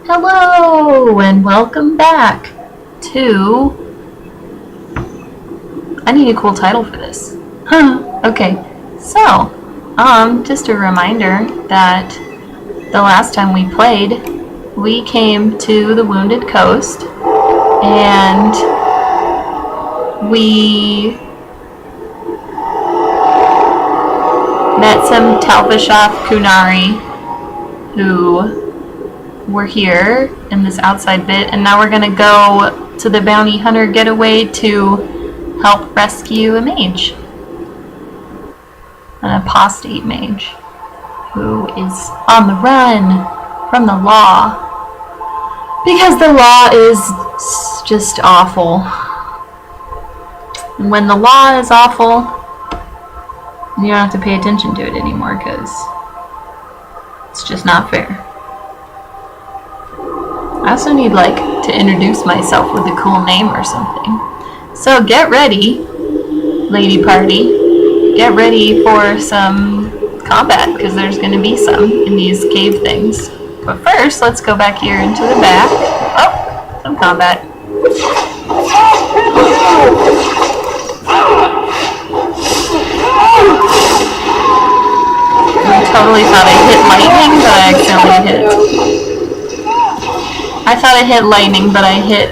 Hello and welcome back to... I need a cool title for this. Okay, so, just a reminder that the last time we played, we came to the Wounded Coast and we met some Talfashoth Kunari who were here in this outside bit, and now we're gonna go to the bounty hunter getaway to help rescue a mage. An apostate mage who is on the run from the law because the law is just awful. And when the law is awful, you don't have to pay attention to it anymore because it's just not fair. I also need, to introduce myself with a cool name or something. So get ready, lady party. Get ready for some combat, because there's going to be some in these cave things. But first, let's go back here into the back. Oh, some combat. I totally thought I hit lightning, but I accidentally hit... I thought I hit lightning, but I hit,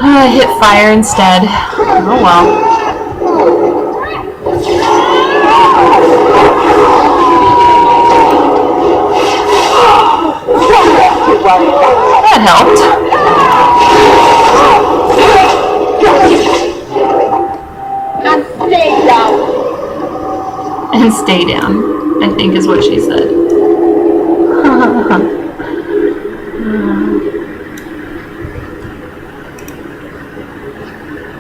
I hit fire instead. Oh well. That helped. And stay down, I think is what she said.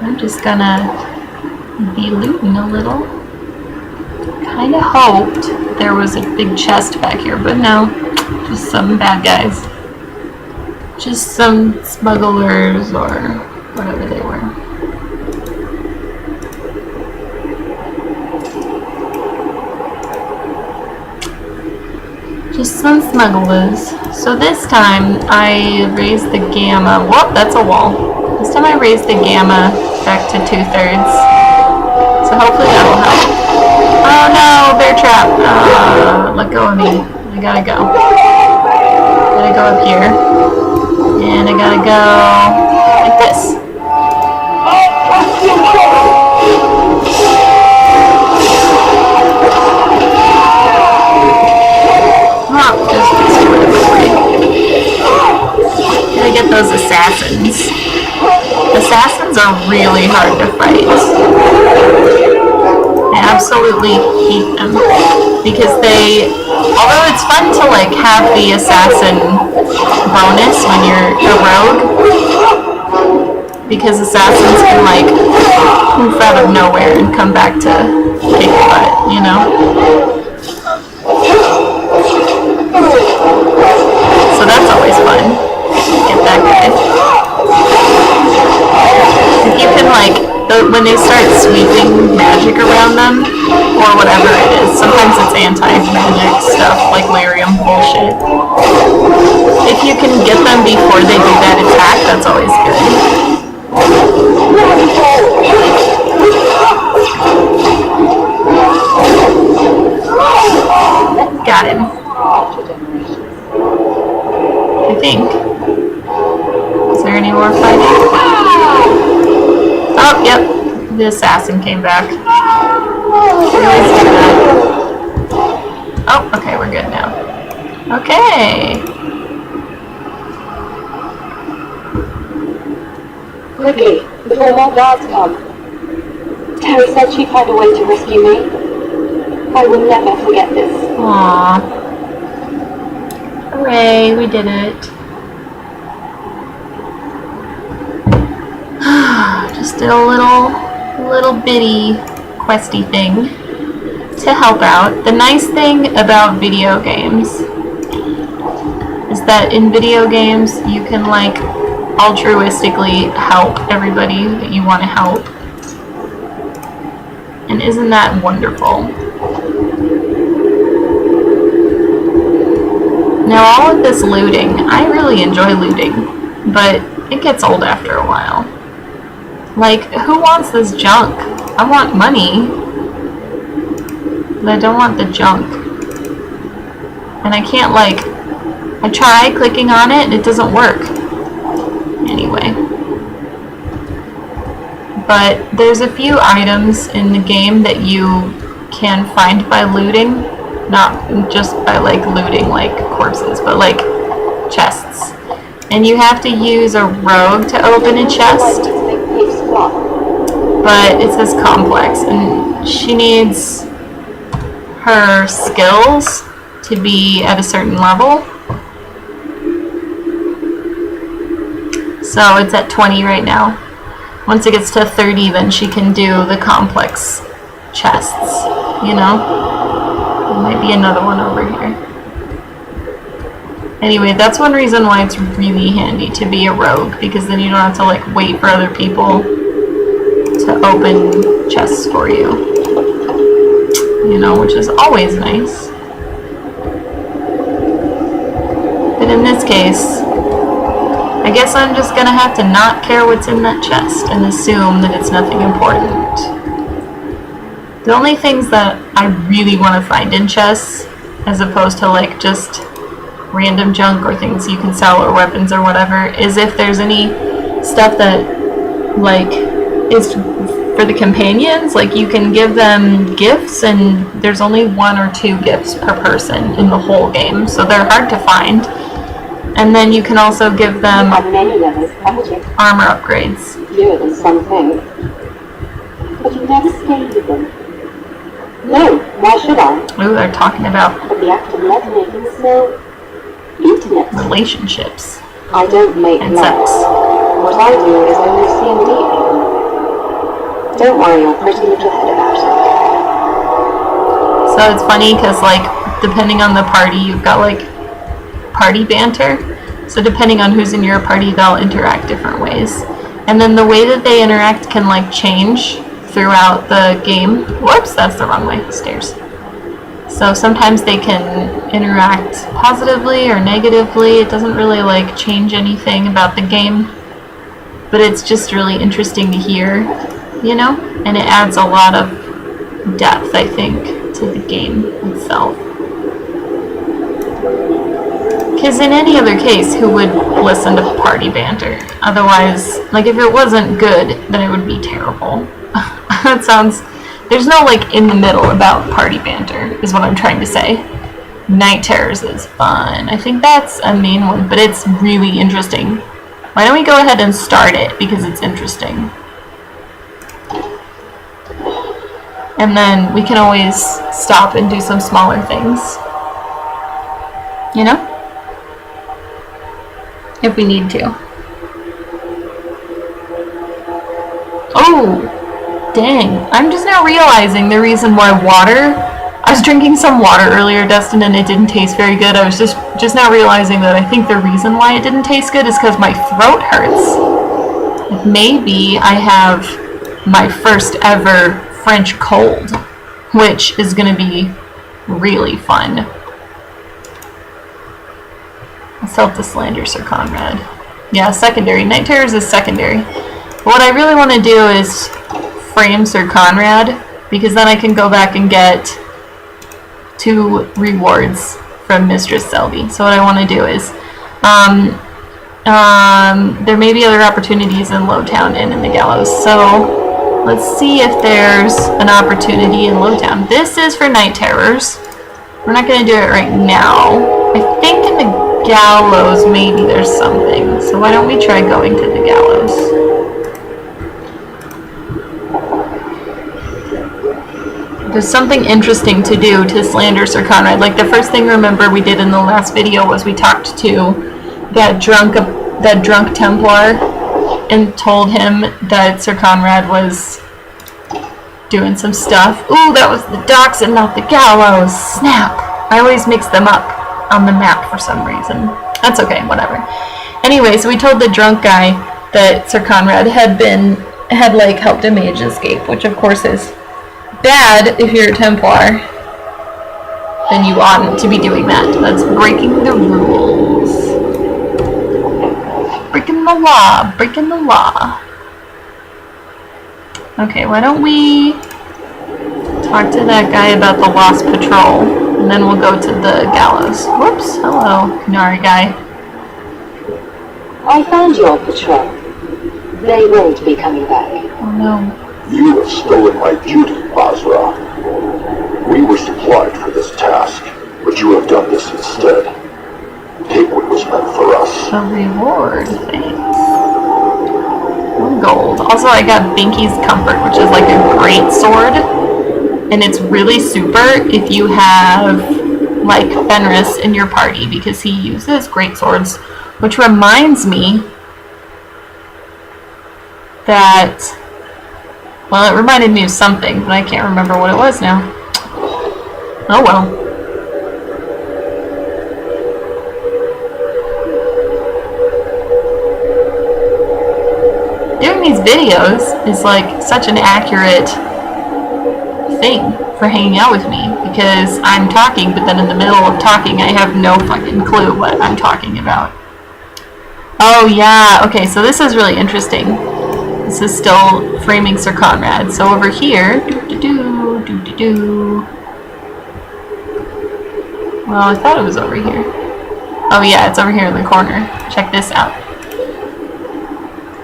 I'm just gonna be looting a little. Kinda hoped there was a big chest back here, but no. Just some bad guys. Just some smugglers or whatever they were. Just some smugglers. So this time I raised the gamma. Whoop, that's a wall. This time I raised the gamma back to 2/3. So hopefully that'll help. Oh no, bear trap. Let go of me. I gotta go. Gotta go up here. And I gotta go like this. Gotta get those assassins. Assassins are really hard to fight. I absolutely hate them because although it's fun to have the assassin bonus when you're a rogue, because assassins can poof out of nowhere and come back to kick your butt, you know? So that's always fun. Get that guy. If you can when they start sweeping magic around them, or whatever it is, sometimes it's anti-magic stuff, like lyrium bullshit. If you can get them before they do that attack, that's always good. Got him. I think. Is there any more fighting? Oh, yep. The assassin came back. Oh, okay, we're good now. Okay. Quickly, before more guards come. Terry said she'd find a way to rescue me. I will never forget this. Aww. Hooray, we did it. Just did a little bitty questy thing to help out. The nice thing about video games is that in video games you can altruistically help everybody that you want to help. And isn't that wonderful? Now all of this looting, I really enjoy looting, but it gets old after a while. Like, who wants this junk? I want money, but I don't want the junk. And I can't, like, I try clicking on it and it doesn't work. Anyway. But there's a few items in the game that you can find by looting. Not just by, like, looting, like, corpses, but, like, chests. And you have to use a rogue to open a chest. But it says complex, and she needs her skills to be at a certain level. So it's at 20 right now. Once it gets to 30, then she can do the complex chests, you know? There might be another one over here. Anyway, that's one reason why it's really handy to be a rogue, because then you don't have to, like, wait for other people to open chests for you. You know, which is always nice. But in this case, I guess I'm just gonna have to not care what's in that chest and assume that it's nothing important. The only things that I really want to find in chests, as opposed to, like, just random junk or things you can sell or weapons or whatever, is if there's any stuff that, like, is for the companions. Like, you can give them gifts, and there's only 1 or 2 gifts per person in the whole game, so they're hard to find. And then you can also give them armor upgrades. Fewer than some think. But you never stayed with them. No, why should I? Ooh, they're talking about But the act of lovemaking is so intimate. relationships I don't make and love. sex. What I do is only see and deep. Don't worry your pretty little head about it. So it's funny because, like, depending on the party, you've got, like, party banter. So depending on who's in your party, they'll interact different ways. And then the way that they interact can, like, change throughout the game. Whoops, that's the wrong way. Stairs. So sometimes they can interact positively or negatively. It doesn't really, like, change anything about the game. But it's just really interesting to hear, you know? And it adds a lot of depth, I think, to the game itself. Because in any other case, who would listen to party banter? Otherwise, like, if it wasn't good, then it would be terrible. That sounds... There's no, like, in the middle about party banter, is what I'm trying to say. Night Terrors is fun. I think that's a main one, but it's really interesting. Why don't we go ahead and start it, because it's interesting. And then we can always stop and do some smaller things. You know? If we need to. Oh! Dang. I'm just now realizing the reason why water... I was drinking some water earlier, Dustin, and it didn't taste very good. I was just now realizing that I think the reason why it didn't taste good is because my throat hurts. Maybe I have my first ever French cold, which is going to be really fun. I felt the slander Sir Conrad. Yeah, secondary. Night Terrors is secondary. But what I really want to do is frame Sir Conrad, because then I can go back and get 2 rewards from Mistress Selby. So what I want to do is, there may be other opportunities in Lowtown and in the Gallows. So let's see if there's an opportunity in Lowtown. This is for Night Terrors. We're not going to do it right now. I think in the Gallows maybe there's something. So why don't we try going to the Gallows? There's something interesting to do to slander Sir Conrad. Like, the first thing, remember, we did in the last video was we talked to that drunk Templar and told him that Sir Conrad was doing some stuff. Ooh, that was the docks and not the Gallows. Snap! I always mix them up on the map for some reason. That's okay, whatever. Anyway, so we told the drunk guy that Sir Conrad had like helped a mage escape, which of course is bad if you're a Templar. then you oughtn't to be doing that. That's breaking the rules. Breaking the law. Breaking the law. Okay, why don't we talk to that guy about the Lost Patrol, and then we'll go to the gallows. Whoops. Hello, Canary guy. I found your patrol. They won't be coming back. Oh no. You have stolen my beauty, Basra. We were supplied for this task, but you have done this instead. Take what was meant for us. A reward, thanks. 1 gold. Also, I got Binky's Comfort, which is like a great sword. And it's really super if you have, like, Fenris in your party, because he uses great swords. Which reminds me that, well, it reminded me of something, but I can't remember what it was now. Oh well. Doing these videos is like such an accurate thing for hanging out with me, because I'm talking, but then in the middle of talking I have no fucking clue what I'm talking about. Oh yeah, okay, so this is really interesting. This is still framing Sir Conrad. So over here, well, I thought it was over here. Oh yeah, it's over here in the corner. Check this out.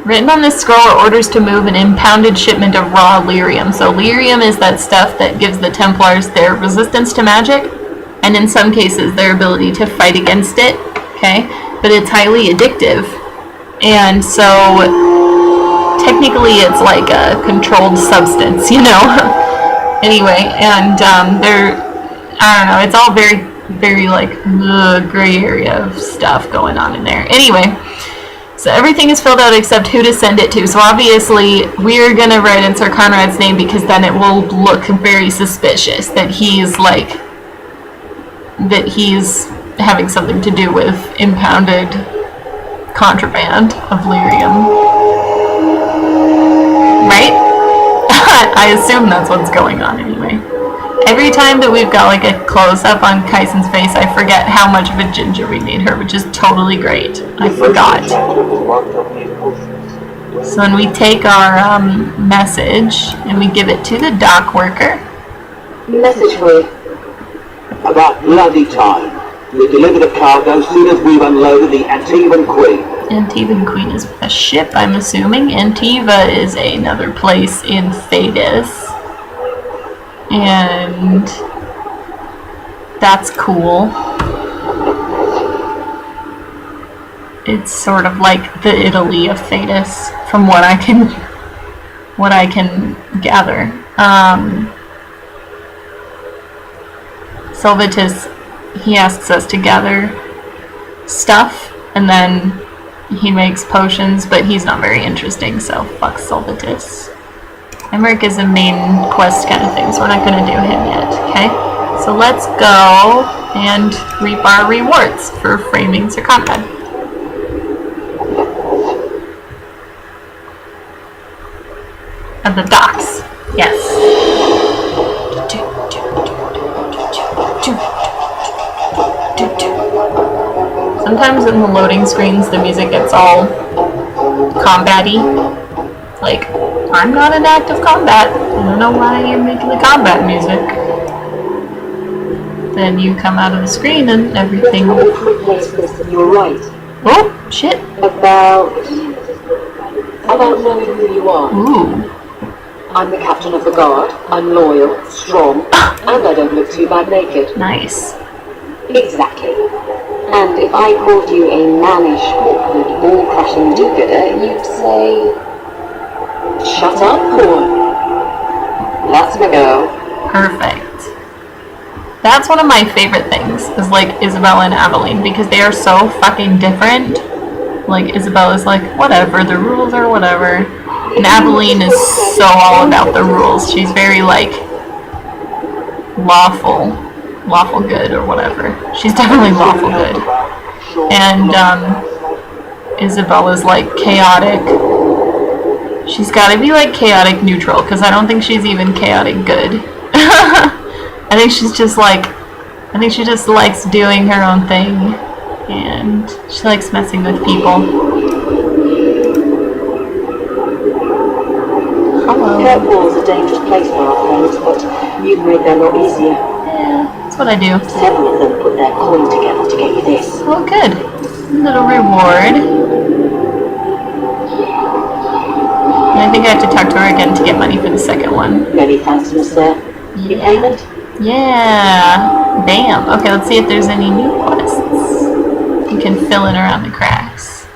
Written on this scroll are orders to move an impounded shipment of raw lyrium. So lyrium is that stuff that gives the Templars their resistance to magic, and in some cases their ability to fight against it, okay? But it's highly addictive. And so technically it's like a controlled substance, you know? Anyway, and they're, I don't know, it's all very, very like gray area of stuff going on in there. Anyway, so everything is filled out except who to send it to. So obviously we're gonna write in Sir Conrad's name, because then it will look very suspicious that he's like, that he's having something to do with impounded contraband of lyrium. Right? I assume that's what's going on anyway. Every time that we've got like a close-up on Kaisen's face, I forget how much of a ginger we made her, which is totally great. I forgot. So then we take our message and we give it to the dock worker. Message for you. About bloody time. We deliver the cargo as soon as we've unloaded the Antivan Queen. Antivan Queen is a ship, I'm assuming. Antiva is another place in Thedas. And that's cool. It's sort of like the Italy of Thedas, from what I can gather. Silvatus, he asks us to gather stuff, and then he makes potions, but he's not very interesting, so fuck Silvatus. Emmerich is a main quest kind of thing, so we're not going to do him yet, okay? So let's go and reap our rewards for framing Sir Conrad. At the docks, yes. Sometimes in the loading screens the music gets all combat-y. Like, I'm not in active combat. I don't know why you're making the combat music. Then you come out of the screen and everything... You're right. Oh, shit. About knowing who you are. Ooh. I'm the captain of the guard. I'm loyal, strong, and I don't look too bad naked. Nice. Exactly. And if I called you a mannish, awkward, ball-crashing do-gooder, you'd say... Shut up, Paul. That's my girl. Perfect. That's one of my favorite things, is like Isabella and Aveline, because they are so fucking different. Like, Isabella's like, whatever, the rules are whatever. And Aveline is so all about the rules. She's very like lawful good or whatever. She's definitely lawful good. And Isabella's like chaotic. She's gotta be like chaotic neutral, because I don't think she's even chaotic good. I think she's just like I think she just likes doing her own thing, and she likes messing with people. Hello. Kirkwall's a dangerous place for our friends, but you've made their lot easier. Yeah, that's what I do. 7 of them put their coin together to get you this. Oh, good. Little reward. And I think I have to talk to her again to get money for the second one. Many thanks, Mr. Your payment? Yeah. Bam. Okay, let's see if there's any new quests. You can fill in around the cracks.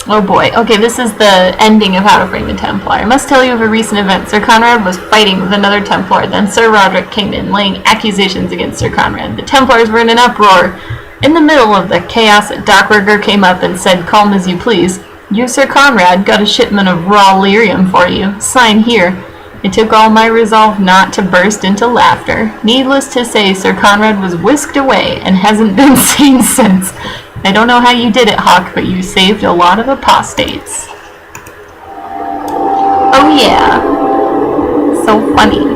Oh boy. Okay, this is the ending of How to Frame a Templar. I must tell you of a recent event. Sir Conrad was fighting with another Templar. Then Sir Roderick came in, laying accusations against Sir Conrad. The Templars were in an uproar. In the middle of the chaos, a dockworker came up and said, "Calm as you please. You, Sir Conrad, got a shipment of raw lyrium for you. Sign here." It took all my resolve not to burst into laughter. Needless to say, Sir Conrad was whisked away and hasn't been seen since. I don't know how you did it, Hawk, but you saved a lot of apostates. Oh yeah. So funny.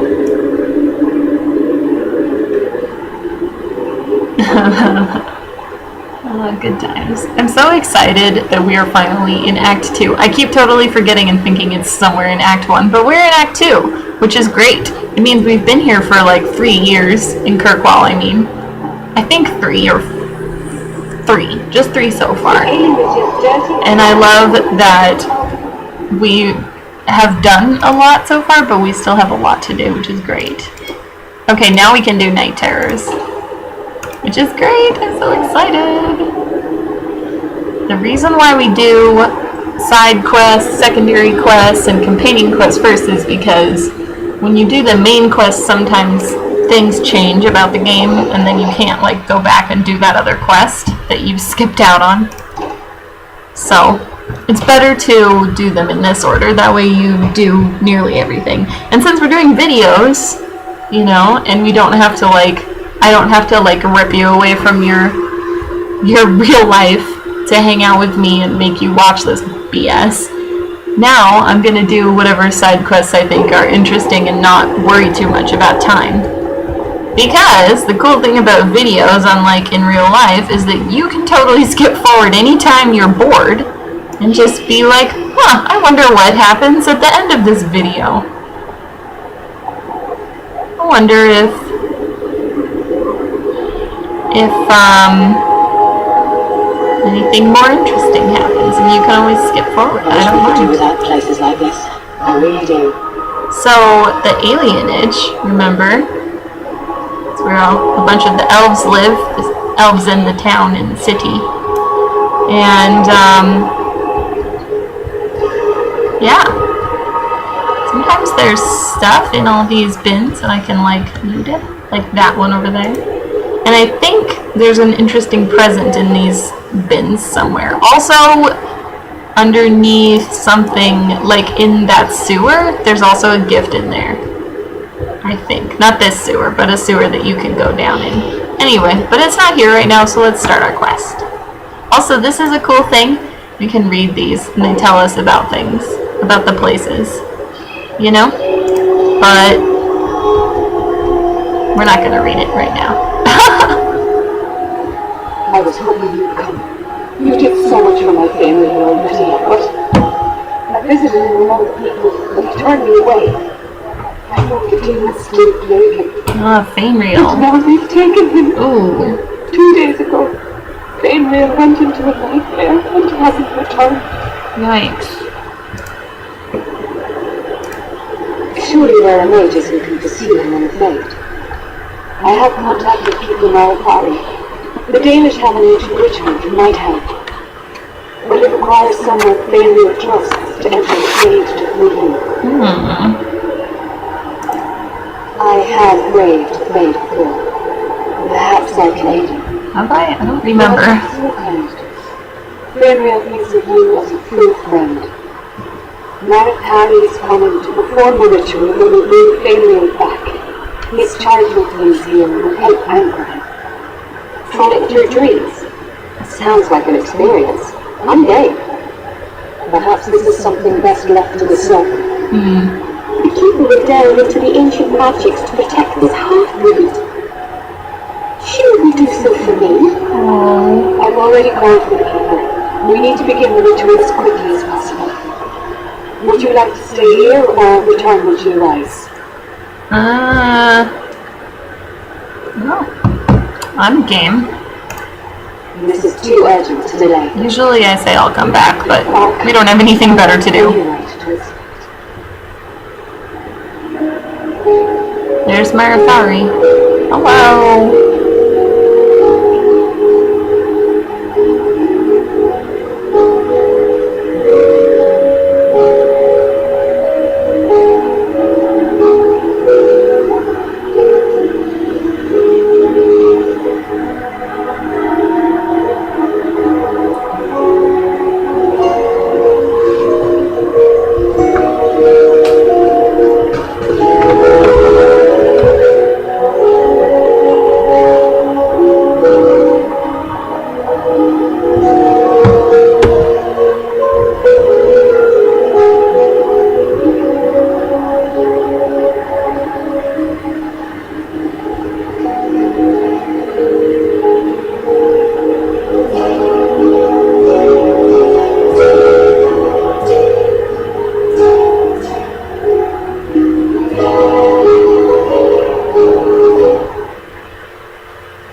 Oh, good times. I'm so excited that we are finally in Act 2. I keep totally forgetting and thinking it's somewhere in Act 1, but we're in Act 2, which is great. It means we've been here for like 3 years in Kirkwall, I mean. I think 3 or 3. Just 3 so far. And I love that we have done a lot so far, but we still have a lot to do, which is great. Okay, now we can do Night Terrors, which is great. I'm so excited. The reason why we do side quests, secondary quests, and companion quests first is because when you do the main quest, sometimes things change about the game, and then you can't like go back and do that other quest that you've skipped out on. So it's better to do them in this order. That way you do nearly everything. And since we're doing videos, you know, and we don't have to like, I don't have to like rip you away from your real life to hang out with me and make you watch this BS. Now I'm gonna do whatever side quests I think are interesting and not worry too much about time. Because the cool thing about videos, unlike in real life, is that you can totally skip forward anytime you're bored and just be like, huh, I wonder what happens at the end of this video. I wonder if anything more interesting happens, and you can always skip forward. I don't mind. Without places like this. I really do. So the alienage, remember? It's where a bunch of the elves live. The elves in the town, in the city, and yeah. Sometimes there's stuff in all these bins, and I can like loot it, like that one over there. And I think there's an interesting present in these bins somewhere. Also, underneath something, like in that sewer, there's also a gift in there. I think. Not this sewer, but a sewer that you can go down in. Anyway, but it's not here right now, so let's start our quest. Also, this is a cool thing. We can read these, and they tell us about things, about the places. You know? But we're not going to read it right now. I was hoping you'd come. You did so much for my family already, but I visited and remote people, but he turned me away. I hope the demons still plague him. Ah, Fainreal. And now they've taken him. Ooh. 2 days ago, Fainreal went into a nightmare and hasn't returned. Yikes. Surely there are mages who can perceive him unfazed. I have contacted people in our party. The Danish have an ancient ritual that might help. But it requires someone Fainreal trusts to enter the cage to free him. I have braved the fate before. Perhaps I can aid him. Have I? I don't remember. Fainreal thinks of you as a true friend. Marit Parry is coming to perform the ritual that will bring Fainreal back. His childhood lives here will help anchor him. Try it with your dreams. Sounds like an experience. I'm game. Perhaps this is something best left to the soul. The keeper will delve into the ancient magics to protect this half-breed. for me. Oh. I've already called for the keeper. We need to begin the ritual as quickly as possible. Would you like to stay here or return when she arrives? No. I'm game. This is too urgent to delay. Usually I say I'll come back, but we don't have anything better to do. There's Marathari. Hello.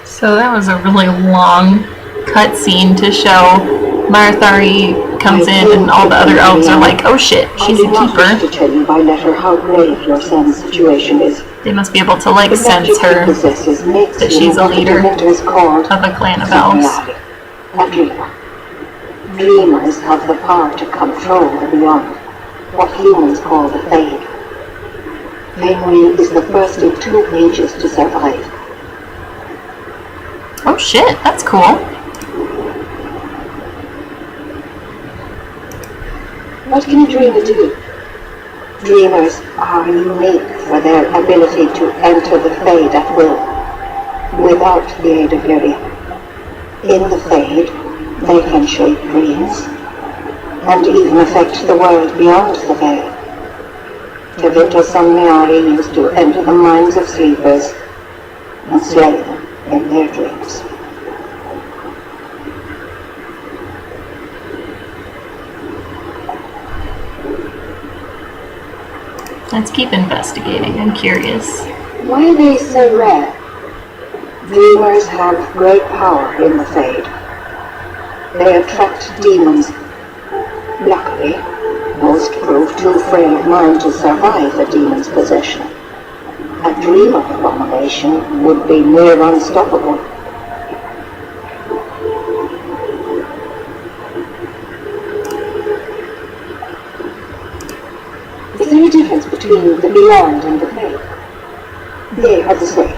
So that was a really long cutscene to show Marathari comes in and all the other elves are like, oh shit, she's a I wish keeper. to tell you by letter how grave your son's situation is. They must be able to like The sense magic he her possesses makes that him she's a what the leader Dementor is called of a clan of elves. a dreamer. Dreamers have the power to control the beyond, what humans call the Fade. Fenrir is the first in 2 ages to survive. Oh shit, that's cool. What can a dreamer do? Dreamers are unique for their ability to enter the Fade at will, without the aid of Lyria. In the Fade, they can shape dreams, and even affect the world beyond the veil. Tevinter Somniari used to enter the minds of sleepers and slay them in their dreams. Let's keep investigating. I'm curious. Why are they so rare? Dreamers have great power in the Fade. They attract demons. Luckily, most prove too frail of mind to survive a demon's possession. A dream of abomination would be near unstoppable. Is there a difference between the beyond and the Fade? They are the same.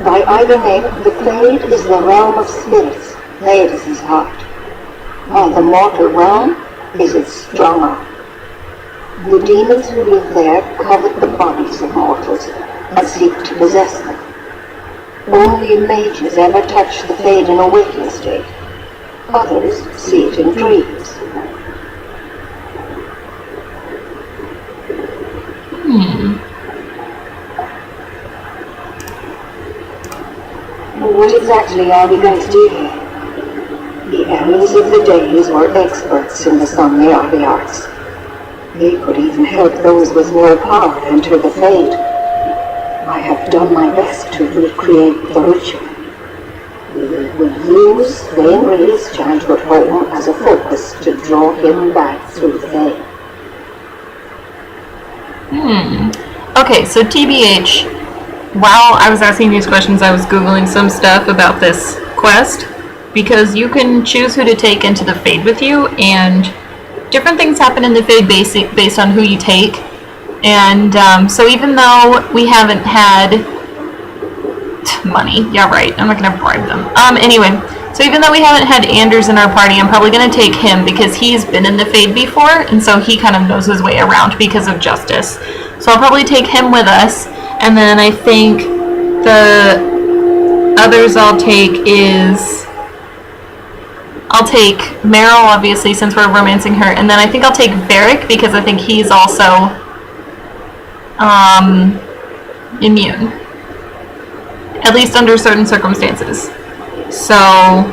By either name, the Fade is the realm of spirits. Fade is his heart. While the mortal realm is its strong arm. The demons who live there covet the bodies of mortals and seek to possess them. Only mages ever touch the Fade in a waking state. Others see it in dreams. What exactly are we going to do here? The enemies of the Days were experts in the Somniari arts. They could even help those with no power enter the Fade. I have done my best to recreate the ritual. We will use Fenrir's childhood home as a focus to draw him back through the Fade. Okay, so TBH, while I was asking these questions, I was Googling some stuff about this quest, because you can choose who to take into the Fade with you, and different things happen in the Fade based on who you take. And so even though we haven't had money, yeah right, I'm not gonna bribe them. Anyway, so even though we haven't had Anders in our party, I'm probably gonna take him because he's been in the Fade before, and so he kind of knows his way around because of Justice. So I'll probably take him with us, and then I think the others I'll take Meryl, obviously, since we're romancing her, and then I think I'll take Varric because I think he's also immune, at least under certain circumstances. So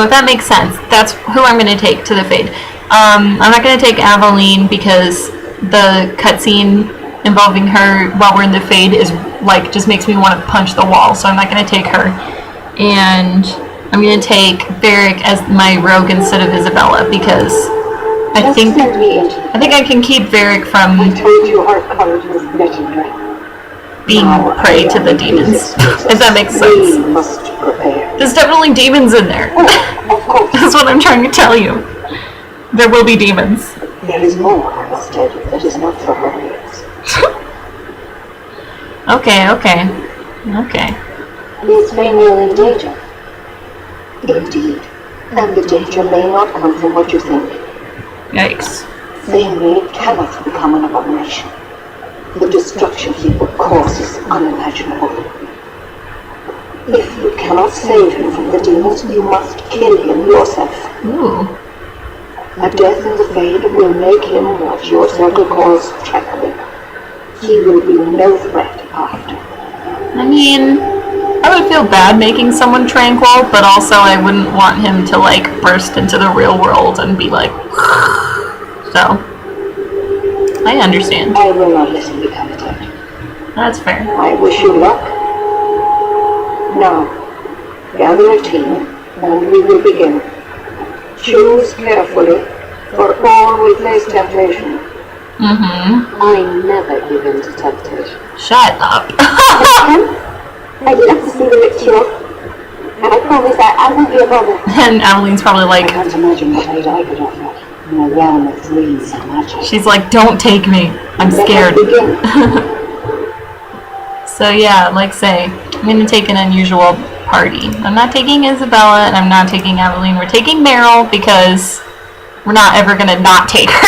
if that makes sense, that's who I'm going to take to the Fade. I'm not going to take Aveline because the cutscene involving her while we're in the Fade is like just makes me want to punch the wall. So I'm not going to take her, and I'm going to take Varric as my rogue instead of Isabella because I think I can keep Varric from I told you our courage was legendary. being prey to the demons. If that makes sense. We must prepare. There's definitely demons in there. Of course, That's what I'm trying to tell you. There will be demons. there is more, I must tell you, that is not for her ears. Okay. Is Fainil in danger? Indeed. And the danger may not come from what you think. Yikes. Fainil cannot become an abomination. The destruction he would cause is unimaginable. If you cannot save him from the demons, you must kill him yourself. Ooh. A death in the Fade will make him what your circle calls tranquil. He will be no threat after. I mean, I would feel bad making someone tranquil, but also I wouldn't want him to like burst into the real world and be like so. I understand. I will not let him become attached. That's fair. I wish you luck. Now, gather a team, and we will begin. Choose carefully, for all will face temptation. I never give in to temptation. Shut up. I'd love to see the ritual. And I promise that I won't be a bother. And Aveline's probably like, I can't imagine what aid I could offer in a realm of dreams and magic. she's like, don't take me. I'm scared. Let us begin. So yeah, like say, I'm gonna take an unusual party. I'm not taking Isabella and I'm not taking Aveline. We're taking Meryl because we're not ever gonna not take her.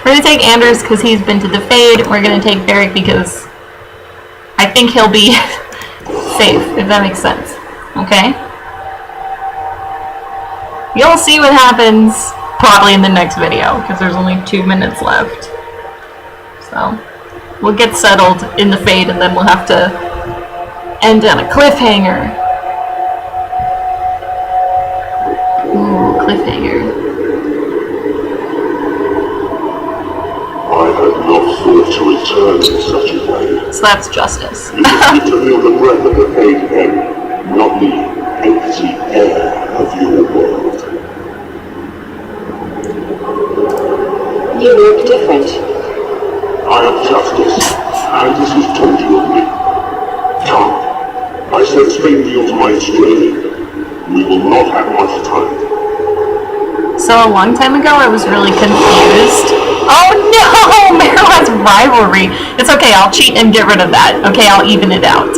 We're gonna take Anders because he's been to the Fade. We're gonna take Varric because I think he'll be safe, if that makes sense. Okay? You'll see what happens probably in the next video because there's only 2 minutes left. So we'll get settled in the Fade and then we'll have to end on a cliffhanger. Ooh, cliffhanger. I had not thought to return in such a way. So that's justice. It is to feel the breath of the Fade end, not the empty air of your world. You look different. I am justice, and this is told you of me. Come, I sense Fainil's mind straining. We will not have much time. So a long time ago I was really confused. Oh no! Meryl has rivalry. It's okay, I'll cheat and get rid of that. Okay, I'll even it out.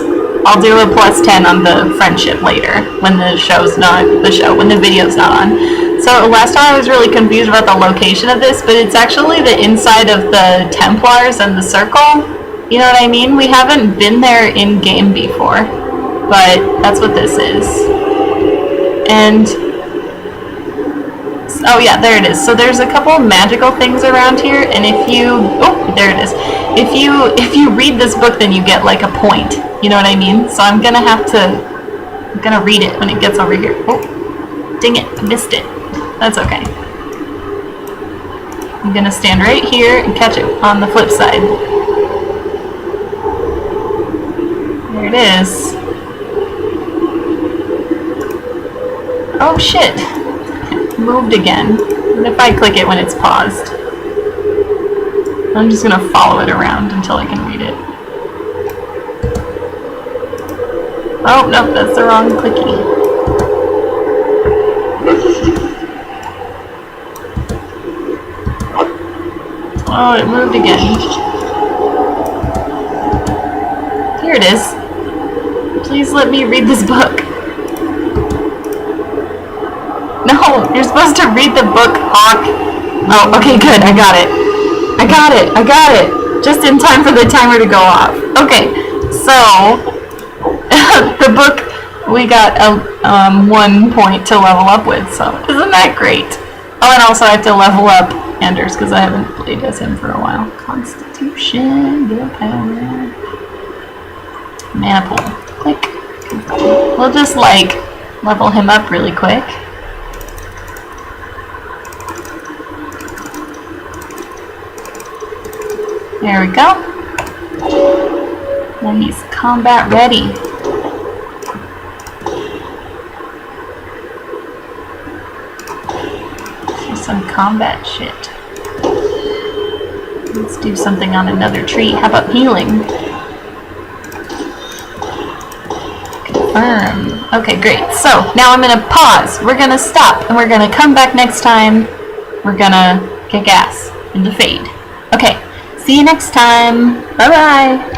I'll do a +10 on the friendship later when the show's not when the video's not on. So last time I was really confused about the location of this, but it's actually the inside of the Templars and the Circle. You know what I mean? We haven't been there in game before, but that's what this is. And oh yeah, there it is. So there's a couple of magical things around here, and if you there it is. If you read this book, then you get like a point. You know what I mean? So I'm gonna read it when it gets over here. Oh, dang it, I missed it. That's okay. I'm gonna stand right here and catch it on the flip side. There it is. Oh shit. It moved again. What if I click it when it's paused? I'm just gonna follow it around until I can read it. Oh, nope, that's the wrong clicky. Oh, it moved again. Here it is. Please let me read this book. No, you're supposed to read the book, Hawk. Oh, okay, good, I got it. I got it. Just in time for the timer to go off. Okay, so the book we got 1 point to level up with, so isn't that great? Oh, and also I have to level up Anders because I haven't played as him for a while. Constitution, willpower, mana pool. Click. We'll just, like, level him up really quick. There we go. Now he's combat ready. For some combat shit. Let's do something on another tree. How about healing? Confirm. Okay, great. So, now I'm gonna pause. We're gonna stop, and we're gonna come back next time. We're gonna get gas in the fade. Okay, see you next time. Bye-bye.